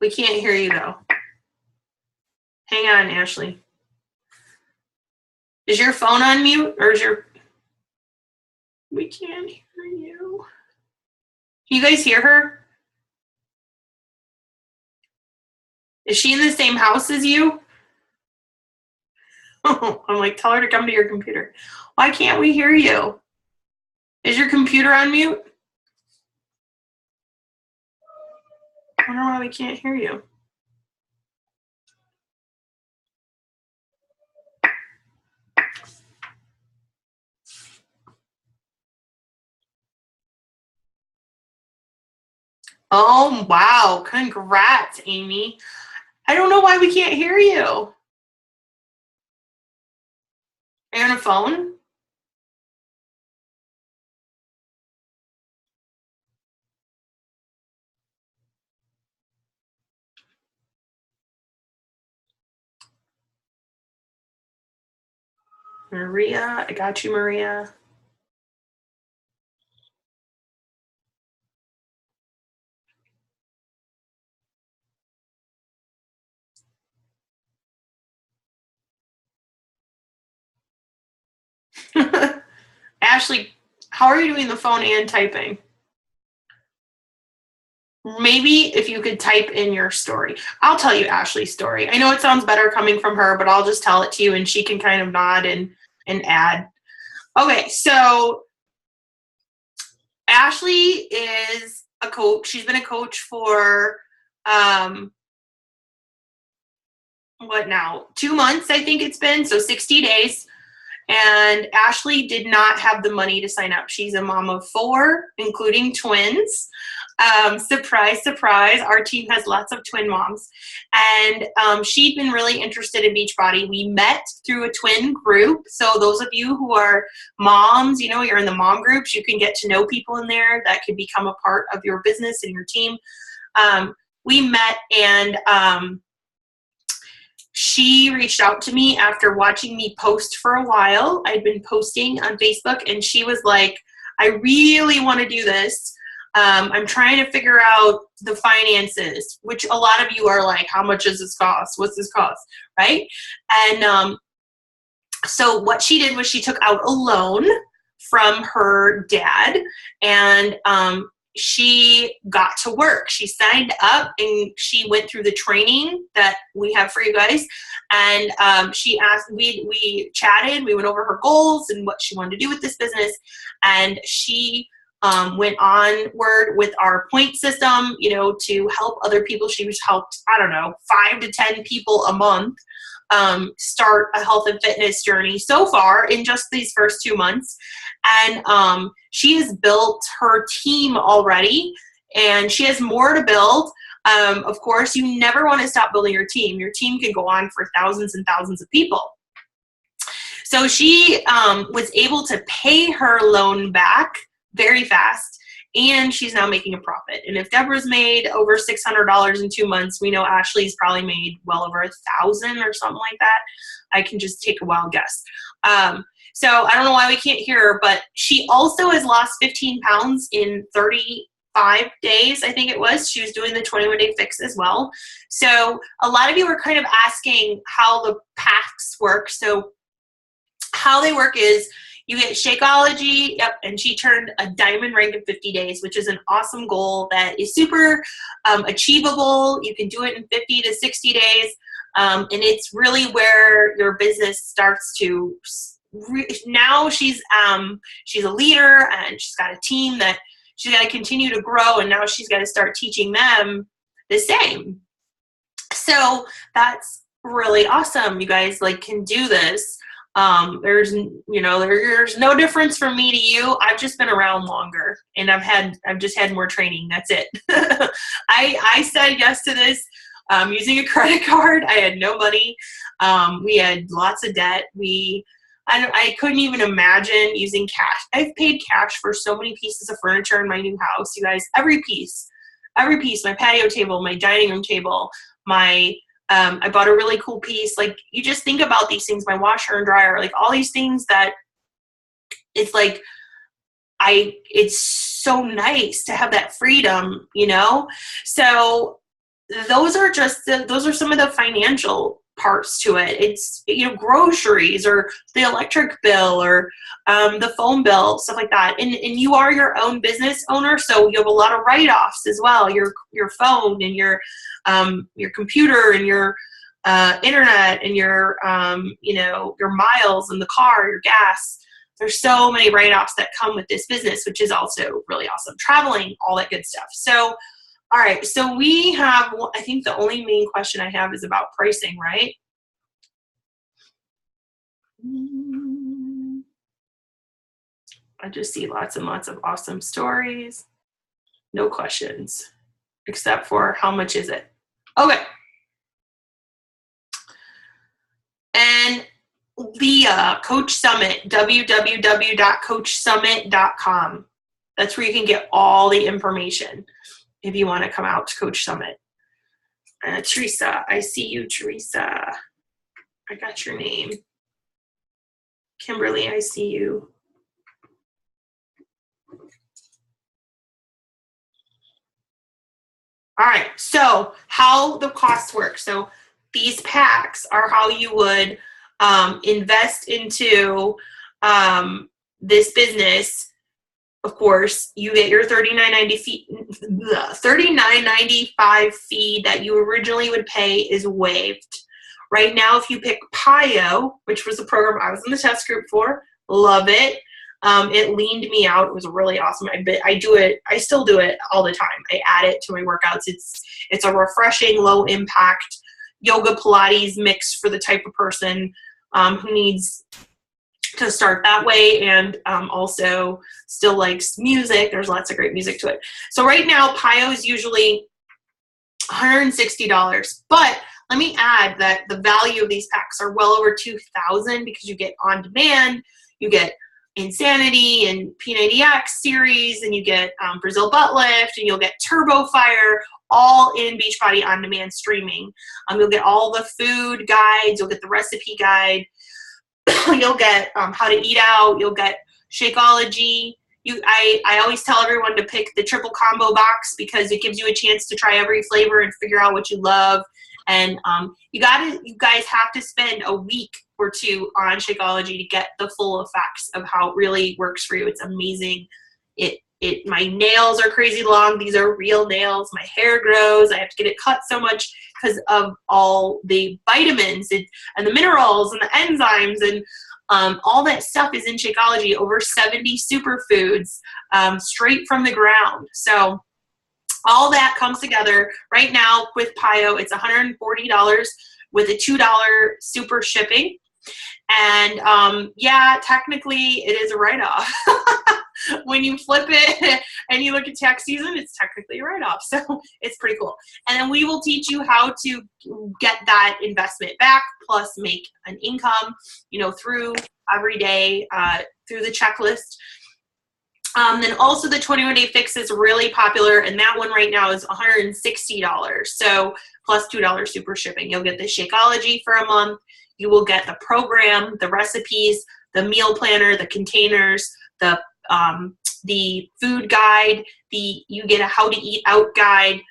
We can't hear you though. Hang on, Ashley. Is your phone on mute or is your... We can't hear you. Can you guys hear her? Is she in the same house as you? I'm like, tell her to come to your computer. Why can't we hear you? Is your computer on mute? I wonder why we can't hear you. Oh, wow. Congrats, Amy. I don't know why we can't hear you. Are you on a phone? Maria, I got you, Maria. Ashley, how are you doing the phone and typing? Maybe if you could type in your story. I'll tell you Ashley's story. I know it sounds better coming from her, but I'll just tell it to you and she can kind of nod and add. Okay, so Ashley is a coach. She's been a coach for what now? 2 months, I think it's been, so 60 days. And Ashley did not have the money to sign up. She's a mom of 4, including twins. Surprise, surprise. Our team has lots of twin moms. And she'd been really interested in Beachbody. We met through a twin group. So those of you who are moms, you know, you're in the mom groups, you can get to know people in there that could become a part of your business and your team. We met and she reached out to me after watching me post for a while. I'd been posting on Facebook and she was like, I really want to do this. I'm trying to figure out the finances, which a lot of you are like, how much does this cost? What's this cost? Right? And so what she did was she took out a loan from her dad, and she got to work. She signed up and she went through the training that we have for you guys. And she asked, we chatted, we went over her goals and what she wanted to do with this business. And she went onward with our point system, you know, to help other people. She was helped, I don't know, 5 to 10 people a month start a health and fitness journey so far in just these first 2 months. And she has built her team already, and she has more to build. Of course, you never want to stop building your team. Your team can go on for thousands and thousands of people. So she was able to pay her loan back very fast, and she's now making a profit. And if Deborah's made over $600 in 2 months, we know Ashley's probably made well over 1,000 or something like that. I can just take a wild guess. So I don't know why we can't hear her, but she also has lost 15 pounds in 35 days, I think it was. She was doing the 21-day fix as well. So a lot of you are kind of asking how the packs work. So how they work is you get Shakeology, yep, and she turned a diamond rank in 50 days, which is an awesome goal that is super achievable. You can do it in 50 to 60 days, and it's really where your business starts to, now she's a leader, and she's got a team that she's got to continue to grow, and now she's got to start teaching them the same. So that's really awesome. You guys like can do this. There's no difference from me to you. I've just been around longer, and I've just had more training. That's it. I said yes to this, using a credit card. I had no money. We had lots of debt. I couldn't even imagine using cash. I've paid cash for so many pieces of furniture in my new house, you guys, every piece, my patio table, my dining room table, I bought a really cool piece. Like, you just think about these things, my washer and dryer, like all these things that it's like, it's so nice to have that freedom, you know? So those are some of the financial parts to it. It's, you know, groceries or the electric bill or the phone bill, stuff like that. And you are your own business owner, so you have a lot of write-offs as well. Your phone and your computer and your internet and your your miles in the car, your gas. There's so many write-offs that come with this business, which is also really awesome. Traveling, all that good stuff. So all right, so we have, I think the only main question I have is about pricing, right? I just see lots and lots of awesome stories. No questions, except for how much is it? Okay. And the Coach Summit, www.coachsummit.com. That's where you can get all the information if you want to come out to Coach Summit. Teresa, I see you, Teresa. I got your name. Kimberly, I see you. All right, so how the costs work. So these packs are how you would invest into this business. Of course, you get your $39.95 fee that you originally would pay is waived. Right now, if you pick PIO, which was the program I was in the test group for, love it. It leaned me out. It was really awesome. I do it. I still do it all the time. I add it to my workouts. It's a refreshing, low impact yoga Pilates mix for the type of person who needs to start that way, and also still likes music. There's lots of great music to it. So right now, PIO is usually $160, but let me add that the value of these packs are well over $2,000 because you get on demand, you get Insanity and P90X series, and you get Brazil Butt Lift, and you'll get Turbo Fire, all in Beachbody on demand streaming. You'll get all the food guides, you'll get the recipe guide, you'll get how to eat out, you'll get Shakeology, I always tell everyone to pick the triple combo box because it gives you a chance to try every flavor and figure out what you love. And you guys have to spend a week or two on Shakeology to get the full effects of how it really works for you. It's amazing. My nails are crazy long. These are real nails. My hair grows. I have to get it cut so much because of all the vitamins and the minerals and the enzymes and all that stuff is in Shakeology. Over 70 superfoods straight from the ground. So all that comes together right now with PIO. It's $140 with a $2 super shipping. And yeah, technically it is a write-off. When you flip it and you look at tax season, it's technically a write-off. So it's pretty cool. And then we will teach you how to get that investment back, plus make an income, through every day, through the checklist. Then also the 21-day fix is really popular, and that one right now is $160. So plus $2 super shipping. You'll get the Shakeology for a month. You will get the program, the recipes, the meal planner, the containers, the food guide, you get a how to eat out guide,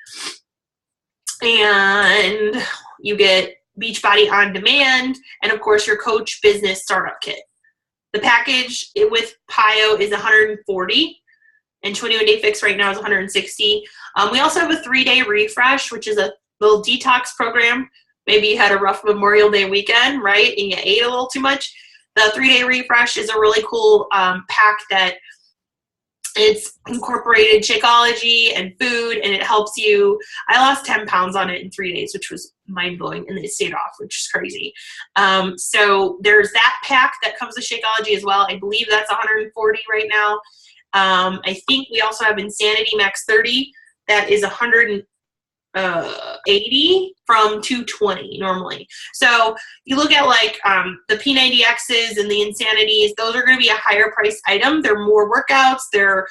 and you get Beachbody on demand, and of course your coach business startup kit. The package with PIO is $140, and 21-day fix right now is $160. We also have a 3-day refresh, which is a little detox program. Maybe you had a rough Memorial Day weekend, right, and you ate a little too much. The 3-day refresh is a really cool pack that it's incorporated Shakeology and food, and it helps you. I lost 10 pounds on it in 3 days, which was mind-blowing, and it stayed off, which is crazy. So there's that pack that comes with Shakeology as well. I believe that's $140 right now. I think we also have Insanity Max 30. That is $180 from $220 normally. So you look at like the P90Xs and the Insanities, those are going to be a higher price item. They're more workouts. They're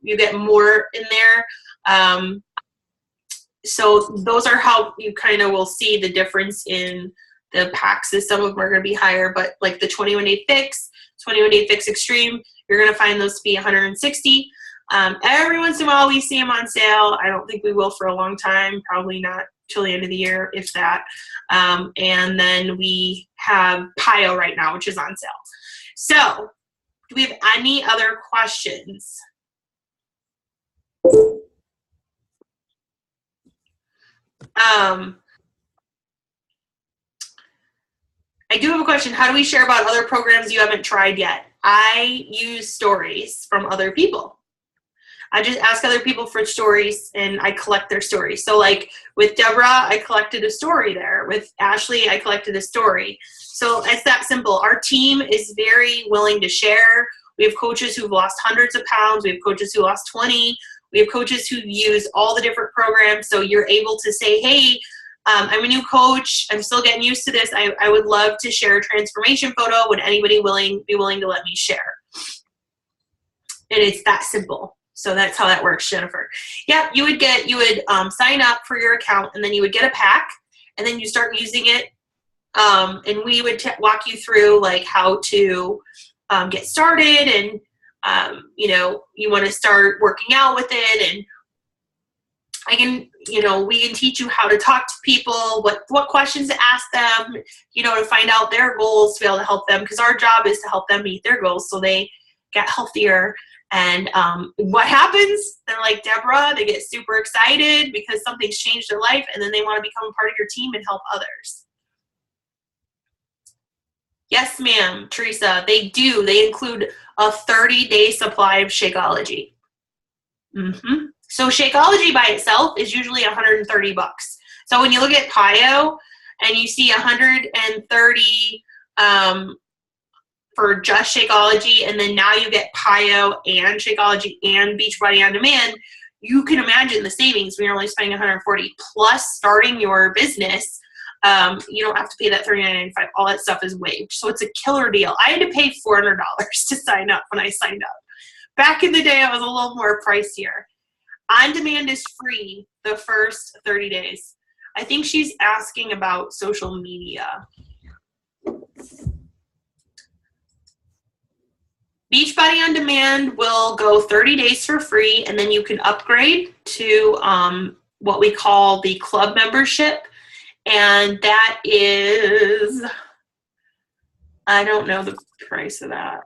you get more in there. So those are how you kind of will see the difference in the packs. Some of them are going to be higher, but like the 21-day fix, 21-day fix extreme, you're going to find those to be $160. Every once in a while we see them on sale. I don't think we will for a long time, probably not till the end of the year, if that. And then we have PIO right now, which is on sale. So do we have any other questions? I do have a question. How do we share about other programs you haven't tried yet? I use stories from other people. I just ask other people for stories and I collect their stories. So like with Deborah, I collected a story there. With Ashley, I collected a story. So it's that simple. Our team is very willing to share. We have coaches who've lost hundreds of pounds. We have coaches who lost 20. We have coaches who use all the different programs. So you're able to say, hey, I'm a new coach. I'm still getting used to this. I would love to share a transformation photo. Would anybody be willing to let me share? And it's that simple. So that's how that works, Jennifer. Yeah, you would sign up for your account, and then you would get a pack, and then you start using it. And we would walk you through like how to get started, and you want to start working out with it, and we can teach you how to talk to people, what questions to ask them, to find out their goals, to be able to help them, because our job is to help them meet their goals so they get healthier. And what happens? They're like Deborah, they get super excited because something's changed their life, and then they want to become a part of your team and help others. Yes, ma'am, Teresa, they do. They include a 30-day supply of Shakeology. So Shakeology by itself is usually $130. So when you look at PIO and you see $130 for just Shakeology, and then now you get PIO and Shakeology and Beachbody on demand, you can imagine the savings when you're only spending $140 plus starting your business. You don't have to pay that $39.95. All that stuff is waived. So it's a killer deal. I had to pay $400 to sign up when I signed up. Back in the day, it was a little more pricier. On demand is free the first 30 days. I think she's asking about social media. Beachbody On Demand will go 30 days for free, and then you can upgrade to what we call the club membership. And that is, I don't know the price of that,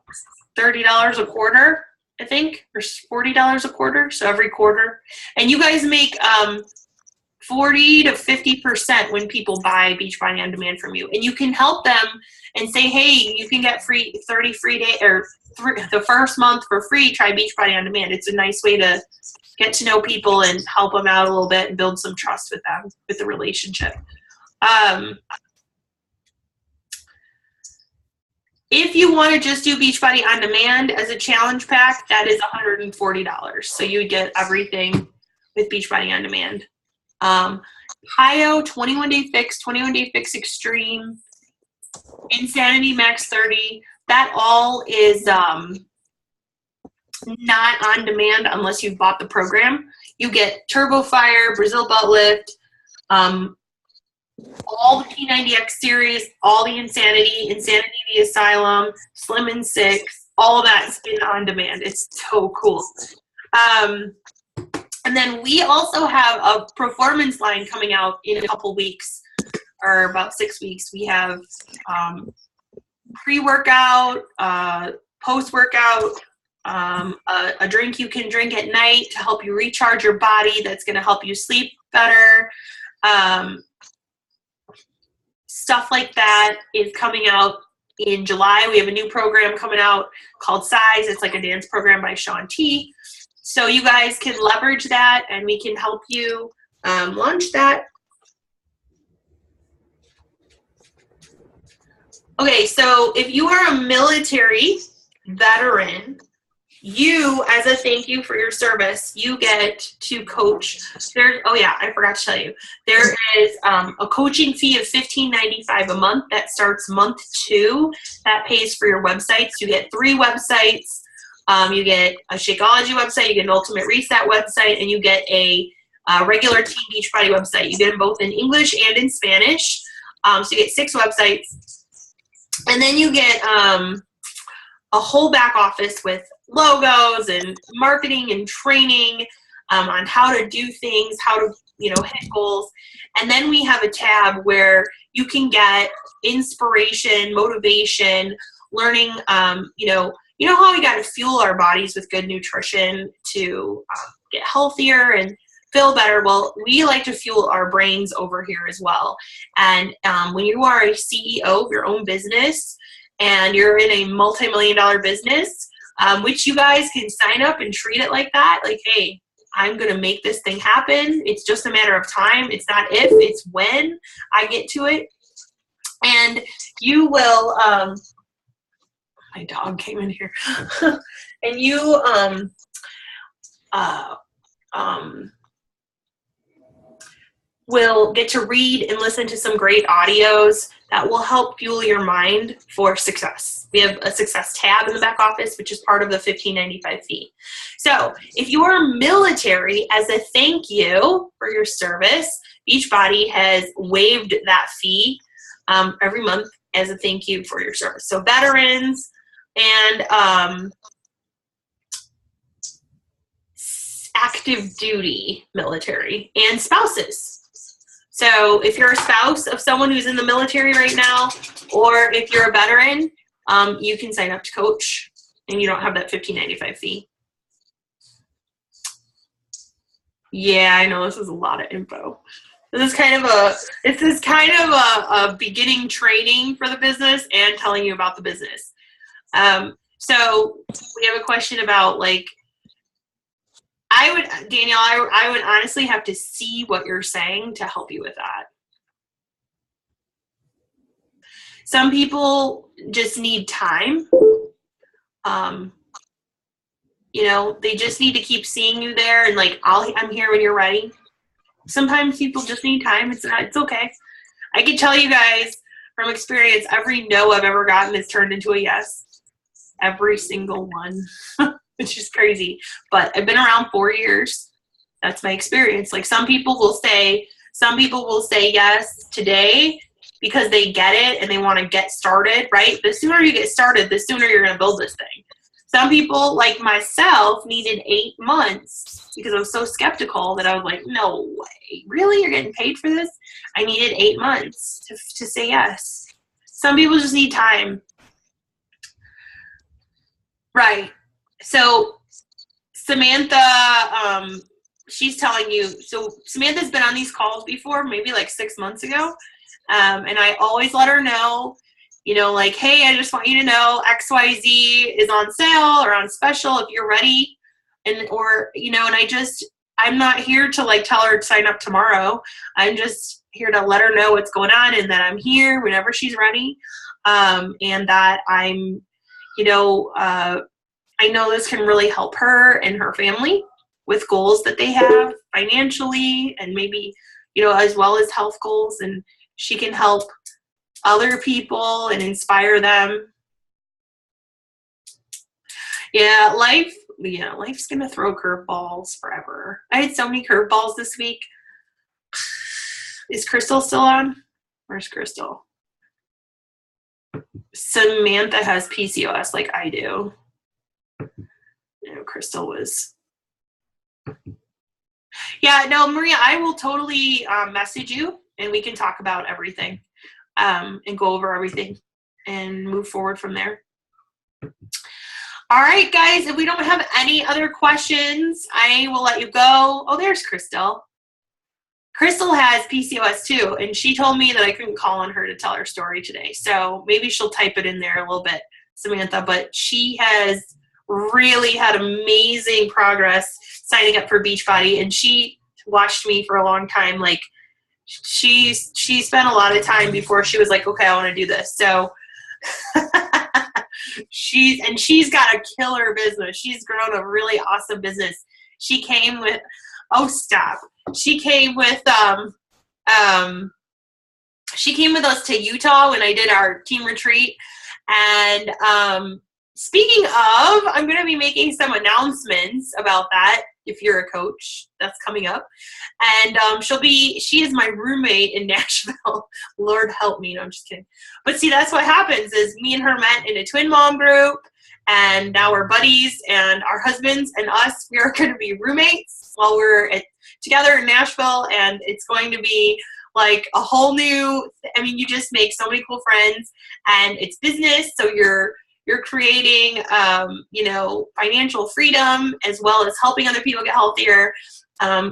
$30 a quarter, I think, or $40 a quarter, so every quarter. And you guys make 40 to 50% when people buy Beachbody On Demand from you. And you can help them and say, hey, you can get 30 free days, or the first month for free, try Beachbody On Demand. It's a nice way to get to know people and help them out a little bit and build some trust with them, with the relationship. If you want to just do Beachbody On Demand as a challenge pack, that is $140. So you get everything with Beachbody On Demand. PiYo, 21-Day Fix, 21-Day Fix Extreme, Insanity Max 30, that all is not on demand unless you've bought the program. You get Turbo Fire, Brazil Butt Lift, all the P90X series, all the Insanity the Asylum, Slim and Six, all of that's been on demand. It's so cool. And then we also have a performance line coming out in a couple weeks, or about 6 weeks. We have pre-workout, post-workout, a drink you can drink at night to help you recharge your body that's going to help you sleep better. Stuff like that is coming out in July. We have a new program coming out called Size. It's like a dance program by Shaun T. So you guys can leverage that, and we can help you launch that. Okay, so if you are a military veteran, you, as a thank you for your service, you get to coach. Oh yeah, I forgot to tell you. There is a coaching fee of $15.95 a month that starts month 2. That pays for your websites. You get 3 websites. You get a Shakeology website, you get an Ultimate Reset website, and you get a regular Team Beachbody website. You get them both in English and in Spanish. So you get 6 websites. And then you get a whole back office with logos and marketing and training on how to do things, how to hit goals. And then we have a tab where you can get inspiration, motivation, learning, you know how we got to fuel our bodies with good nutrition to get healthier and feel better? Well, we like to fuel our brains over here as well. And when you are a CEO of your own business and you're in a multi-million-dollar business, which you guys can sign up and treat it like that, like, hey, I'm going to make this thing happen. It's just a matter of time. It's not if, it's when I get to it. And you will, my dog came in here, and you will get to read and listen to some great audios that will help fuel your mind for success. We have a success tab in the back office, which is part of the $15.95 fee. So if you are military, as a thank you for your service, Beachbody has waived that fee every month as a thank you for your service. So veterans and active duty military and spouses. So if you're a spouse of someone who's in the military right now, or if you're a veteran, you can sign up to coach and you don't have that $15.95 fee. Yeah, I know this is a lot of info. This is kind of a beginning training for the business and telling you about the business. So we have a question about, like, Danielle, I would honestly have to see what you're saying to help you with that. Some people just need time. They just need to keep seeing you there and like, I'm here when you're ready. Sometimes people just need time. It's okay. I can tell you guys from experience, every no I've ever gotten is turned into a yes. Every single one. It's just crazy. But I've been around 4 years. That's my experience. Like, some people will say yes today because they get it and they want to get started, right? The sooner you get started, the sooner you're going to build this thing. Some people, like myself, needed 8 months because I was so skeptical that I was like, no way. Really? You're getting paid for this? I needed 8 months to say yes. Some people just need time. Right. So Samantha, she's telling you, so Samantha's been on these calls before, maybe like 6 months ago. And I always let her know, you know, like, hey, I just want you to know XYZ is on sale or on special if you're ready. And, or, you know, and I'm not here to like tell her to sign up tomorrow. I'm just here to let her know what's going on and that I'm here whenever she's ready. And that I'm, you know, I know this can really help her and her family with goals that they have financially and maybe, you know, as well as health goals. And she can help other people and inspire them. Yeah, life's going to throw curveballs forever. I had so many curveballs this week. Is Crystal still on? Where's Crystal? Samantha has PCOS like I do. You know, Crystal was. Yeah, no, Maria, I will totally message you and we can talk about everything and go over everything and move forward from there. All right, guys, if we don't have any other questions, I will let you go. Oh, there's Crystal. Crystal has PCOS too, and she told me that I couldn't call on her to tell her story today. So maybe she'll type it in there a little bit, Samantha, but she has really had amazing progress signing up for Beachbody, and she watched me for a long time. Like she spent a lot of time before she was like, okay, I want to do this. So she's got a killer business. She's grown a really awesome business. She came with, She came with she came with us to Utah when I did our team retreat. And speaking of, I'm going to be making some announcements about that. If you're a coach, that's coming up. And she is my roommate in Nashville. Lord help me. No, I'm just kidding. But see, that's what happens is me and her met in a twin mom group. And now we're buddies, and our husbands and us, we are going to be roommates while we're together in Nashville. And it's going to be like a whole new, you just make so many cool friends, and it's business. So you're creating, financial freedom as well as helping other people get healthier,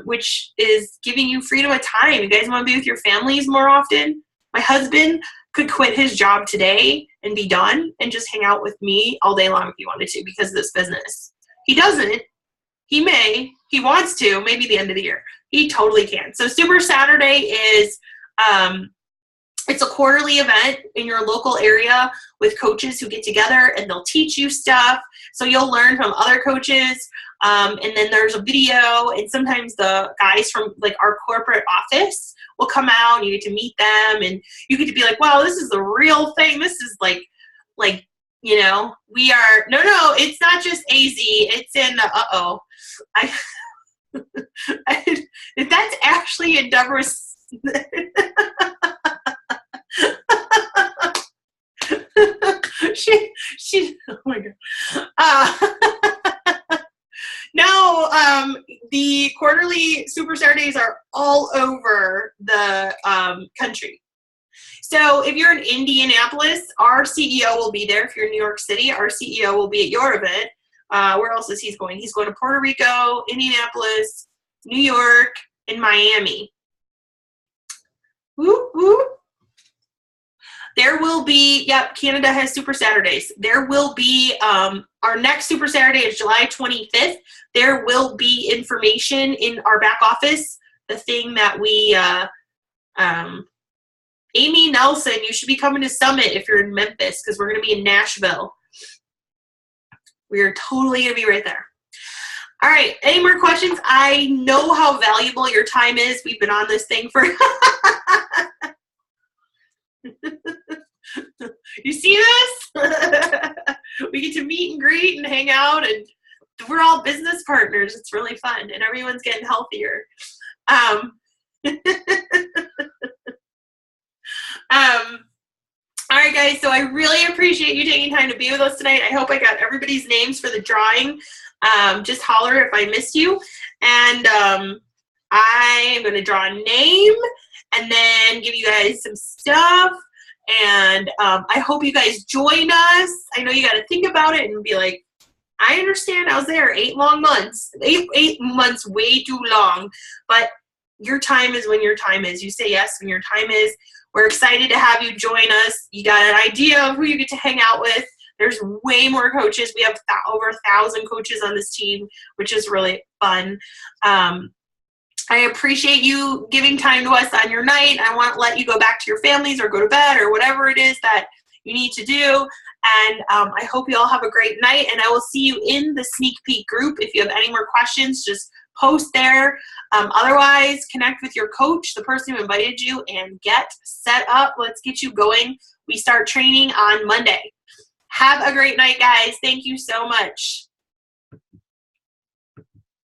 which is giving you freedom of time. You guys want to be with your families more often? My husband could quit his job today and be done and just hang out with me all day long if he wanted to because of this business. He doesn't. He may. He wants to, maybe the end of the year. He totally can. So Super Saturday is it's a quarterly event in your local area with coaches who get together and they'll teach you stuff. So you'll learn from other coaches. And then there's a video, and sometimes the guys from like our corporate office will come out and you get to meet them and you get to be like, wow, this is the real thing. This is like, we are, no, it's not just AZ. It's in, that's actually in Deborah's. she oh my god. No, the quarterly Super Saturdays are all over the country. So if you're in Indianapolis, our CEO will be there. If you're in New York City, our CEO will be at your event. Where else is he going? He's going to Puerto Rico, Indianapolis, New York, and Miami. Woo, woo. There will be, Canada has Super Saturdays. There will be, our next Super Saturday is July 25th. There will be information in our back office, the thing that we, Amy Nelson, you should be coming to Summit if you're in Memphis, because we're going to be in Nashville. We are totally going to be right there. All right, any more questions? I know how valuable your time is. We've been on this thing for... You see this? We get to meet and greet and hang out, and we're all business partners. It's really fun, and everyone's getting healthier. All right, guys, so I really appreciate you taking time to be with us tonight. I hope I got everybody's names for the drawing. Just holler if I missed you. And I'm going to draw a name and then give you guys some stuff. And I hope you guys join us. I know you got to think about it and be like, I understand I was there 8 long months. 8 months, way too long. But your time is when your time is. You say yes when your time is. We're excited to have you join us. You got an idea of who you get to hang out with. There's way more coaches. We have over 1,000 coaches on this team, which is really fun. I appreciate you giving time to us on your night. I want to let you go back to your families or go to bed or whatever it is that you need to do. And I hope you all have a great night. And I will see you in the sneak peek group. If you have any more questions, just post there. Otherwise, connect with your coach, the person who invited you, and get set up. Let's get you going. We start training on Monday. Have a great night, guys. Thank you so much.